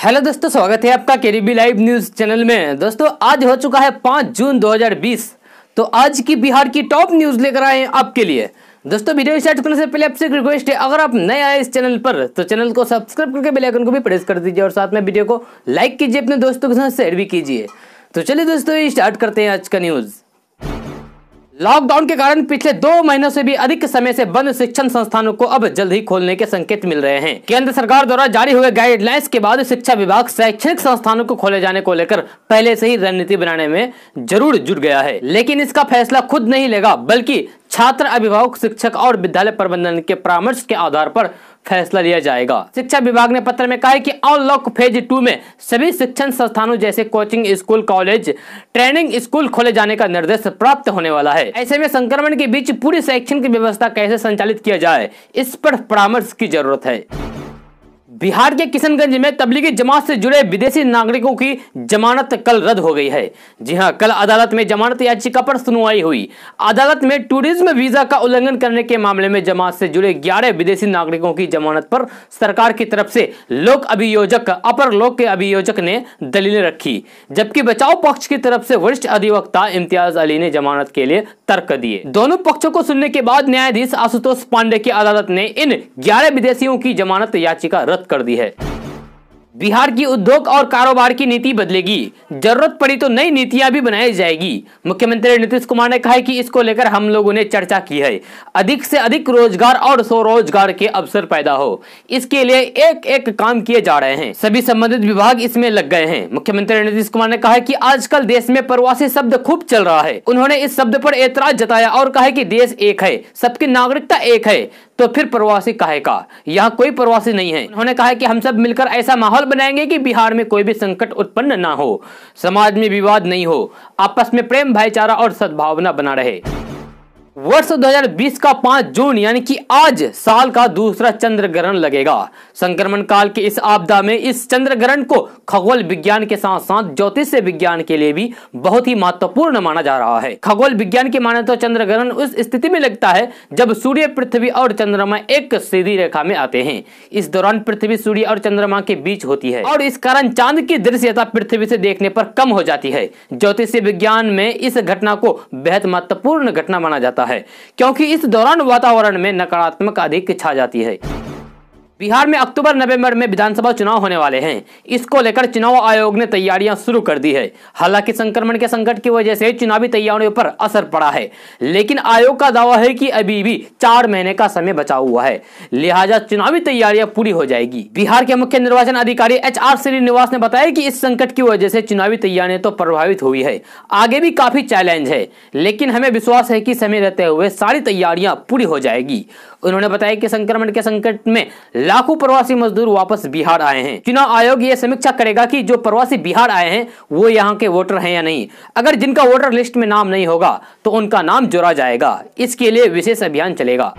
Hello दोस्तों, स्वागत है आपका केडीबी लाइव न्यूज चैनल में। दोस्तों आज हो चुका है 5 जून 2020। तो आज की बिहार की टॉप न्यूज लेकर आए हैं आपके लिए। दोस्तों वीडियो स्टार्ट करने से पहले आपसे एक रिक्वेस्ट है, अगर आप नए आए इस चैनल पर तो चैनल को सब्सक्राइब करके बेल आइकन को भी प्रेस कर दीजिए और साथ में वीडियो को लाइक कीजिए, अपने दोस्तों के साथ शेयर भी कीजिए। तो चलिए दोस्तों स्टार्ट करते हैं आज का न्यूज। लॉकडाउन के कारण पिछले 2 महीनों से भी अधिक समय से बंद शिक्षण संस्थानों को अब जल्द ही खोलने के संकेत मिल रहे हैं। केंद्र सरकार द्वारा जारी हुए गाइडलाइंस के बाद शिक्षा विभाग शैक्षणिक संस्थानों को खोले जाने को लेकर पहले से ही रणनीति बनाने में जरूर जुट गया है, लेकिन इसका फैसला खुद नहीं लेगा बल्कि छात्र, अभिभावक, शिक्षक और विद्यालय प्रबंधन के परामर्श के आधार पर फैसला लिया जाएगा। शिक्षा विभाग ने पत्र में कहा है कि अनलॉक फेज 2 में सभी शिक्षण संस्थानों जैसे coaching school, college, training school खोले जाने का निर्देश प्राप्त होने वाला है। ऐसे में संक्रमण के बीच पूरी शैक्षणिक व्यवस्था कैसे संचालित किया जाए, इस पर परामर्श की जरूरत है। बिहार के किशनगंज में तबलीगी जमात से जुड़े विदेशी नागरिकों की जमानत कल रद्द हो गई है। जी हां, कल अदालत में जमानत याचिका पर सुनवाई हुई। अदालत में टूरिज्म वीजा का उल्लंघन करने के मामले में जमात से जुड़े 11 विदेशी नागरिकों की जमानत पर सरकार की तरफ से अपर लोक के अभियोजक ने दलीलें रखी, जबकि बचाव पक्ष की तरफ से वरिष्ठ अधिवक्ता इम्तियाज अली ने जमानत के लिए तर्क दिए। दोनों पक्षों को सुनने के बाद न्यायाधीश आशुतोष पांडे की अदालत ने इन 11 विदेशियों की जमानत याचिका रद्द कर दी है। बिहार की उद्योग और कारोबार की नीति बदलेगी, जरूरत पड़ी तो नई नीतियां भी बनाई जाएगी। मुख्यमंत्री नीतीश कुमार ने कहा है कि इसको लेकर हम लोगों ने चर्चा की है। अधिक से अधिक रोजगार और स्वरोजगार के अवसर पैदा हो, इसके लिए एक एक काम किए जा रहे हैं। सभी संबंधित विभाग इसमें लग गए हैं। मुख्यमंत्री नीतीश कुमार ने कहा है कि आजकल देश में प्रवासी शब्द खूब चल रहा है। उन्होंने इस शब्द पर एतराज जताया और कहा कि देश एक है, सबकी नागरिकता एक है, तो फिर प्रवासी काहे का? यहाँ कोई प्रवासी नहीं है। उन्होंने कहा कि हम सब मिलकर ऐसा माहौल बनाएंगे कि बिहार में कोई भी संकट उत्पन्न ना हो, समाज में विवाद नहीं हो, आपस में प्रेम, भाईचारा और सद्भावना बना रहे। वर्ष 2020 का 5 जून यानी कि आज साल का दूसरा चंद्र ग्रहण लगेगा। संक्रमण काल के इस आपदा में इस चंद्र ग्रहण को खगोल विज्ञान के साथ साथ ज्योतिष विज्ञान के लिए भी बहुत ही महत्वपूर्ण माना जा रहा है। खगोल विज्ञान की माने तो चंद्र ग्रहण उस स्थिति में लगता है जब सूर्य, पृथ्वी और चंद्रमा एक सीधी रेखा में आते हैं। इस दौरान पृथ्वी सूर्य और चंद्रमा के बीच होती है और इस कारण चांद की दृश्यता पृथ्वी से देखने पर कम हो जाती है। ज्योतिष विज्ञान में इस घटना को बेहद महत्वपूर्ण घटना माना जाता है क्योंकि इस दौरान वातावरण में नकारात्मक अधिक छा जाती है। बिहार में अक्टूबर नवंबर में विधानसभा चुनाव होने वाले हैं। इसको लेकर चुनाव आयोग ने तैयारियां शुरू कर दी है। हालांकि संक्रमण के संकट की वजह से चुनावी तैयारियों पर असर पड़ा है, लेकिन आयोग का दावा है कि अभी भी 4 महीने का समय बचा हुआ है, लिहाजा चुनावी तैयारियां पूरी हो जाएगी। बिहार के मुख्य निर्वाचन अधिकारी HR श्रीनिवास ने बताया कि इस संकट की वजह से चुनावी तैयारियां तो प्रभावित हुई है, आगे भी काफी चैलेंज है, लेकिन हमें विश्वास है कि समय रहते हुए सारी तैयारियां पूरी हो जाएगी। उन्होंने बताया कि संक्रमण के संकट में लाखों प्रवासी मजदूर वापस बिहार आए हैं। चुनाव आयोग यह समीक्षा करेगा कि जो प्रवासी बिहार आए हैं वो यहाँ के वोटर हैं या नहीं। अगर जिनका वोटर लिस्ट में नाम नहीं होगा तो उनका नाम जोड़ा जाएगा। इसके लिए विशेष अभियान चलेगा।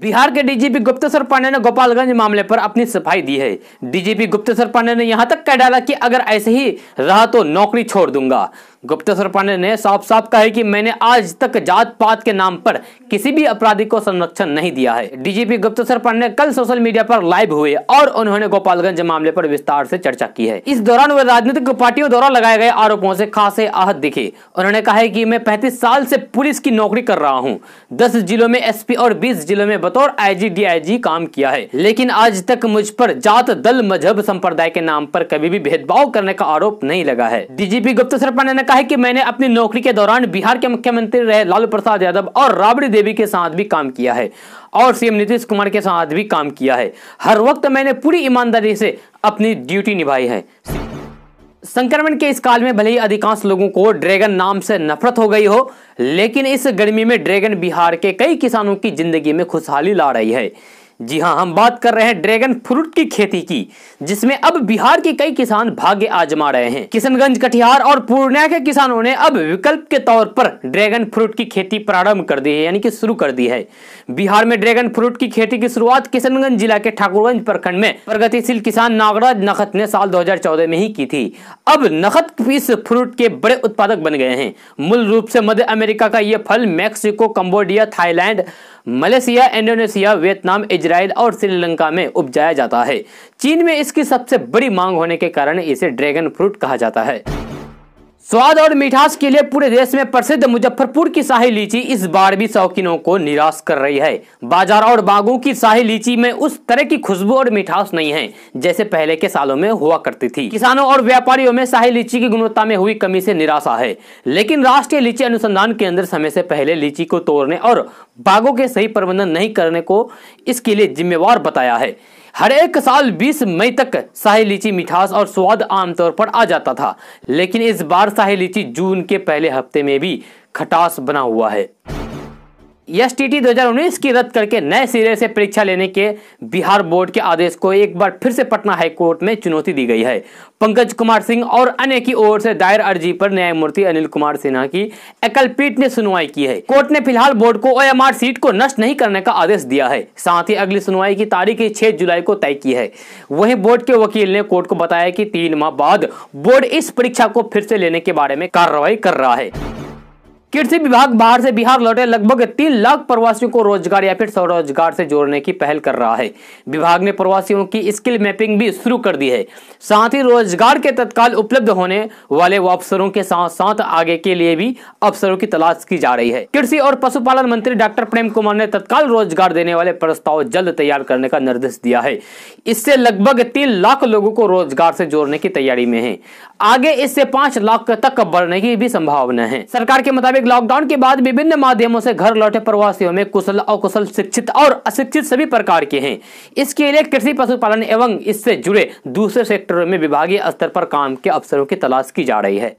बिहार के डीजीपी गुप्तेश्वर पांडे ने गोपालगंज मामले पर अपनी सफाई दी है। डीजीपी गुप्तेश्वर पांडे ने यहां तक कह डाला कि अगर ऐसे ही रहा तो नौकरी छोड़ दूंगा। गुप्तेश्वर पांडे ने साफ साफ कहा है कि मैंने आज तक जात पात के नाम पर किसी भी अपराधी को संरक्षण नहीं दिया है। डीजीपी गुप्तेश्वर पांडे कल सोशल मीडिया पर लाइव हुए और उन्होंने गोपालगंज मामले पर विस्तार से चर्चा की है। इस दौरान वे राजनीतिक पार्टियों द्वारा लगाए गए आरोपों से खासे आहत दिखे। उन्होंने कहा है कि मैं 35 साल से पुलिस की नौकरी कर रहा हूँ, 10 जिलों में SP और 20 जिलों में बतौर IG DIG काम किया है, लेकिन आज तक मुझ पर जात, दल, मजहब, संप्रदाय के नाम पर कभी भी भेदभाव करने का आरोप नहीं लगा है। डीजीपी गुप्तेश्वर पांडे ने कहा कि मैंने अपनी नौकरी के दौरान बिहार के मुख्यमंत्री रहे लालू प्रसाद यादव और राबड़ी देवी के साथ भी काम किया है और CM नीतीश कुमार के साथ भी काम किया है। हर वक्त मैंने पूरी ईमानदारी से अपनी ड्यूटी निभाई है। संक्रमण के इस काल में भले ही अधिकांश लोगों को ड्रैगन नाम से नफरत हो गई हो, लेकिन इस गर्मी में ड्रैगन बिहार के कई किसानों की जिंदगी में खुशहाली ला रही है। जी हां, हम बात कर रहे हैं ड्रैगन फ्रूट की खेती की, जिसमें अब बिहार के कई किसान भाग्य आजमा रहे हैं। किशनगंज, कटिहार और पूर्णिया के किसानों ने अब विकल्प के तौर पर ड्रैगन फ्रूट की खेती प्रारंभ कर दी है, यानी कि शुरू कर दी है। बिहार में ड्रैगन फ्रूट की खेती की शुरुआत किशनगंज जिला के ठाकुरगंज प्रखंड में प्रगतिशील किसान नागराज नखत ने साल 2014 में ही की थी। अब नखत इस फ्रूट के बड़े उत्पादक बन गए हैं। मूल रूप से मध्य अमेरिका का यह फल Mexico, Cambodia, Thailand, Malaysia, Indonesia, Vietnam, Israel और श्रीलंका में उपजाया जाता है। चीन में इसकी सबसे बड़ी मांग होने के कारण इसे ड्रैगन फ्रूट कहा जाता है। स्वाद और मिठास के लिए पूरे देश में प्रसिद्ध मुजफ्फरपुर की शाही लीची इस बार भी शौकीनों को निराश कर रही है। बाजार और बागों की शाही लीची में उस तरह की खुशबू और मिठास नहीं है जैसे पहले के सालों में हुआ करती थी। किसानों और व्यापारियों में शाही लीची की गुणवत्ता में हुई कमी से निराशा है, लेकिन राष्ट्रीय लीची अनुसंधान केंद्र समय से पहले लीची को तोड़ने और बागों के सही प्रबंधन नहीं करने को इसके लिए जिम्मेवार बताया है। हर एक साल 20 मई तक शाही लीची मिठास और स्वाद आमतौर पर आ जाता था, लेकिन इस बार शाही लीची जून के पहले हफ्ते में भी खटास बना हुआ है। एसटीटी 2019 की रद्द करके नए सिरे से परीक्षा लेने के बिहार बोर्ड के आदेश को एक बार फिर से पटना हाईकोर्ट में चुनौती दी गई है। पंकज कुमार सिंह और अन्य की ओर से दायर अर्जी पर न्यायमूर्ति अनिल कुमार सिन्हा की एकल पीठ ने सुनवाई की है। कोर्ट ने फिलहाल बोर्ड को ओएमआर सीट को नष्ट नहीं करने का आदेश दिया है। साथ ही अगली सुनवाई की तारीख 6 जुलाई को तय की है। वहीं बोर्ड के वकील ने कोर्ट को बताया कि 3 माह बाद बोर्ड इस परीक्षा को फिर से लेने के बारे में कार्रवाई कर रहा है। कृषि विभाग बाहर से बिहार लौटे लगभग 3 लाख प्रवासियों को रोजगार या फिर स्वरोजगार से जोड़ने की पहल कर रहा है। विभाग ने प्रवासियों की स्किल मैपिंग भी शुरू कर दी है। साथ ही रोजगार के तत्काल उपलब्ध होने वाले अवसरों के साथ साथ आगे के लिए भी अवसरों की तलाश की जा रही है। कृषि और पशुपालन मंत्री डॉक्टर प्रेम कुमार ने तत्काल रोजगार देने वाले प्रस्ताव जल्द तैयार करने का निर्देश दिया है। इससे लगभग 3 लाख लोगों को रोजगार से जोड़ने की तैयारी में है। आगे इससे 5 लाख तक बढ़ने की भी संभावना है। सरकार के मुताबिक लॉकडाउन के बाद विभिन्न माध्यमों से घर लौटे प्रवासियों में कुशल, अकुशल, शिक्षित और अशिक्षित सभी प्रकार के हैं। इसके लिए कृषि, पशुपालन एवं इससे जुड़े दूसरे सेक्टरों में विभागीय स्तर पर काम के अवसरों की तलाश की जा रही है।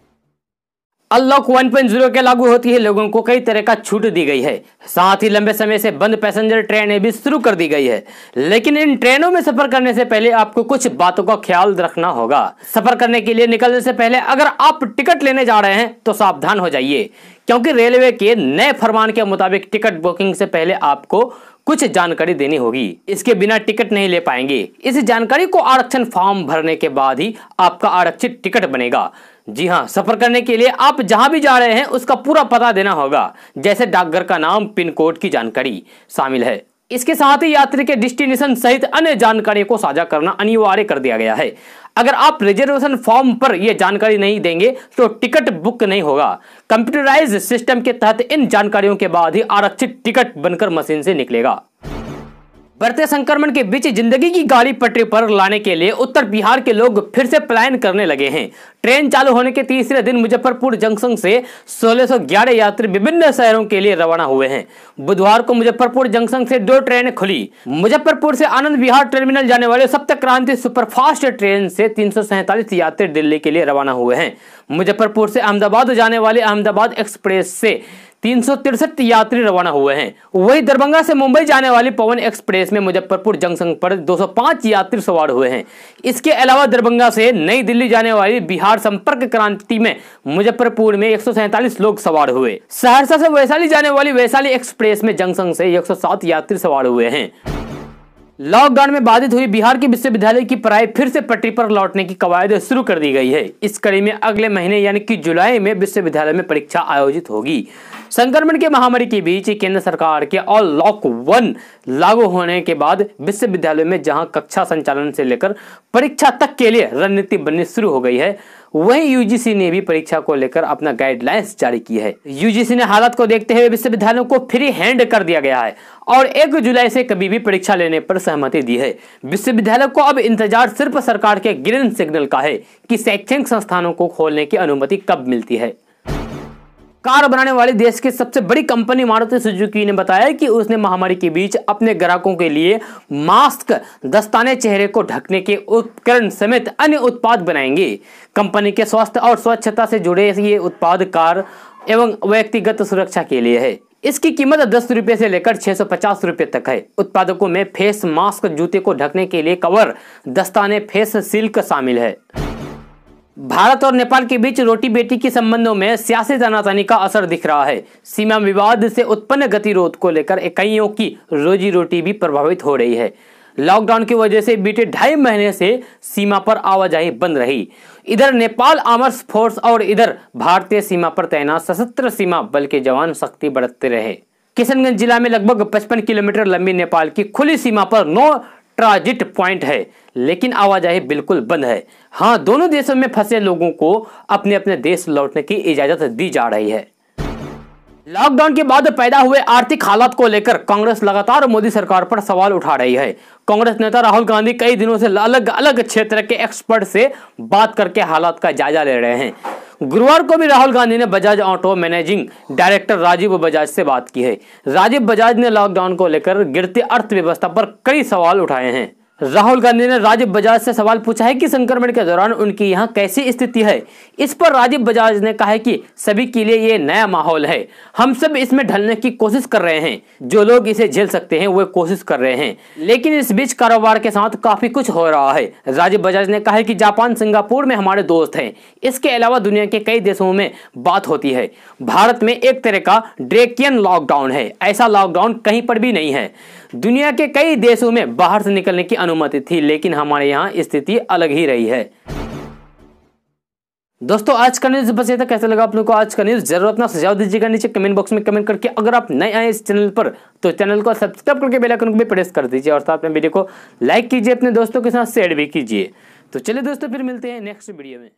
अनलॉक 1.0 के लागू होती है लोगों को कई तरह का छूट दी गई है। साथ ही लंबे समय से बंद पैसेंजर ट्रेनें भी शुरू कर दी गई है। लेकिन इन ट्रेनों में सफर करने से पहले आपको कुछ बातों का ख्याल रखना होगा। सफर करने के लिए निकलने से पहले अगर आप टिकट लेने जा रहे हैं तो सावधान हो जाइए, क्योंकि रेलवे के नए फरमान के मुताबिक टिकट बुकिंग से पहले आपको कुछ जानकारी देनी होगी। इसके बिना टिकट नहीं ले पाएंगे। इस जानकारी को आरक्षण फॉर्म भरने के बाद ही आपका आरक्षित टिकट बनेगा। जी हाँ, सफर करने के लिए आप जहां भी जा रहे हैं उसका पूरा पता देना होगा, जैसे डाकघर का नाम, पिन कोड की जानकारी शामिल है। इसके साथ ही यात्री के डेस्टिनेशन सहित अन्य जानकारी को साझा करना अनिवार्य कर दिया गया है। अगर आप रिजर्वेशन फॉर्म पर यह जानकारी नहीं देंगे तो टिकट बुक नहीं होगा। कंप्यूटराइज्ड सिस्टम के तहत इन जानकारियों के बाद ही आरक्षित टिकट बनकर मशीन से निकलेगा। बढ़ते संक्रमण के बीच जिंदगी की गाड़ी पटरी पर लाने के लिए उत्तर बिहार के लोग फिर से पलायन करने लगे हैं। ट्रेन चालू होने के तीसरे दिन मुजफ्फरपुर जंक्शन से 1611 यात्री विभिन्न शहरों के लिए रवाना हुए हैं। बुधवार को मुजफ्फरपुर जंक्शन से 2 ट्रेनें खुली। मुजफ्फरपुर से आनंद विहार टर्मिनल जाने वाले सप्तक क्रांति सुपरफास्ट ट्रेन से 347 यात्री दिल्ली के लिए रवाना हुए हैं। मुजफ्फरपुर से अहमदाबाद जाने वाले अहमदाबाद एक्सप्रेस से 363 यात्री रवाना हुए हैं। वहीं दरभंगा से मुंबई जाने वाली पवन एक्सप्रेस में मुजफ्फरपुर जंक्शन पर 205 यात्री सवार हुए हैं। इसके अलावा दरभंगा से नई दिल्ली जाने वाली बिहार संपर्क क्रांति में मुजफ्फरपुर में 147 लोग सवार हुए। सहरसा से वैशाली जाने वाली वैशाली एक्सप्रेस में जंक्शन से 107 यात्री सवार हुए हैं। लॉकडाउन में बाधित हुई बिहार के विश्वविद्यालय की पढ़ाई फिर से पटरी पर लौटने की कवायद शुरू कर दी गई है। इस कड़ी में अगले महीने यानी कि जुलाई में विश्वविद्यालय में परीक्षा आयोजित होगी। संक्रमण के महामारी के बीच केंद्र सरकार के अनलॉक 1 लागू होने के बाद विश्वविद्यालय में जहां कक्षा संचालन से लेकर परीक्षा तक के लिए रणनीति बननी शुरू हो गई है, वहीं यूजीसी ने भी परीक्षा को लेकर अपना गाइडलाइंस जारी की है। यूजीसी ने हालात को देखते हुए विश्वविद्यालयों को फ्री हैंड कर दिया गया है और 1 जुलाई से कभी भी परीक्षा लेने पर सहमति दी है। विश्वविद्यालय को अब इंतजार सिर्फ सरकार के ग्रीन सिग्नल का है कि शैक्षणिक संस्थानों को खोलने की अनुमति कब मिलती है। कार बनाने वाली देश की सबसे बड़ी कंपनी मारुति सुजुकी ने बताया कि उसने महामारी के बीच अपने ग्राहकों के लिए मास्क, दस्ताने, चेहरे को ढकने के उपकरण समेत अन्य उत्पाद बनाएंगे। कंपनी के स्वास्थ्य और स्वच्छता से जुड़े ये उत्पाद कार एवं व्यक्तिगत सुरक्षा के लिए है। इसकी कीमत 10 रुपए से लेकर 650 रुपए तक है। उत्पादकों में फेस मास्क, जूते को ढकने के लिए कवर, दस्ताने, फेस शिल्ड शामिल है। भारत और नेपाल के बीच रोटी बेटी के संबंधों में सियासी तानातानी का असर दिख रहा है। सीमा विवाद से उत्पन्न गतिरोध को लेकर इकाइयों की रोजी रोटी भी प्रभावित हो रही है। लॉकडाउन की वजह से बीते 2.5 महीने से सीमा पर आवाजाही बंद रही। इधर नेपाल आर्म्ड फोर्स और इधर भारतीय सीमा पर तैनात सशस्त्र सीमा बल के जवान शक्ति बढ़ाते रहे। किशनगंज जिला में लगभग 55 किलोमीटर लंबी नेपाल की खुली सीमा पर 9 ट्रांजिट पॉइंट है, लेकिन आवाजाही बिल्कुल बंद है। हाँ, दोनों देशों में फंसे लोगों को अपने अपने देश लौटने की इजाजत दी जा रही है। लॉकडाउन के बाद पैदा हुए आर्थिक हालात को लेकर कांग्रेस लगातार मोदी सरकार पर सवाल उठा रही है। कांग्रेस नेता राहुल गांधी कई दिनों से अलग अलग क्षेत्र के एक्सपर्ट से बात करके हालात का जायजा ले रहे हैं। गुरुवार को भी राहुल गांधी ने Bajaj auto managing director Rajiv Bajaj से बात की है। राजीव बजाज ने लॉकडाउन को लेकर गिरती अर्थव्यवस्था पर कई सवाल उठाए हैं। राहुल गांधी ने राजीव बजाज से सवाल पूछा है कि संक्रमण के दौरान उनकी यहां कैसी स्थिति है। इस पर राजीव बजाज ने कहा है कि सभी के लिए ये नया माहौल है, हम सब इसमें ढलने की कोशिश कर रहे हैं, जो लोग इसे झेल सकते हैं वो कोशिश कर रहे हैं, लेकिन इस बीच कारोबार के साथ काफी कुछ हो रहा है। राजीव बजाज ने कहा है कि जापान, सिंगापुर में हमारे दोस्त हैं, इसके अलावा दुनिया के कई देशों में बात होती है। भारत में एक तरह का ड्रेकियन लॉकडाउन है, ऐसा लॉकडाउन कहीं पर भी नहीं है। दुनिया के कई देशों में बाहर से निकलने की अनुमति थी, लेकिन हमारे यहाँ स्थिति अलग ही रही है। दोस्तों, आज का न्यूज़ बस ये था। कैसा लगा आप लोगों को आज का न्यूज़, जरूर अपना सुझाव दीजिएगा नीचे कमेंट बॉक्स में कमेंट करके। अगर आप नए आए इस चैनल पर तो चैनल को सब्सक्राइब करके बेल आइकन को भी प्रेस कर दीजिए और साथ में वीडियो को लाइक कीजिए, अपने दोस्तों के साथ शेयर भी कीजिए। तो चलिए दोस्तों, फिर मिलते हैं नेक्स्ट वीडियो में।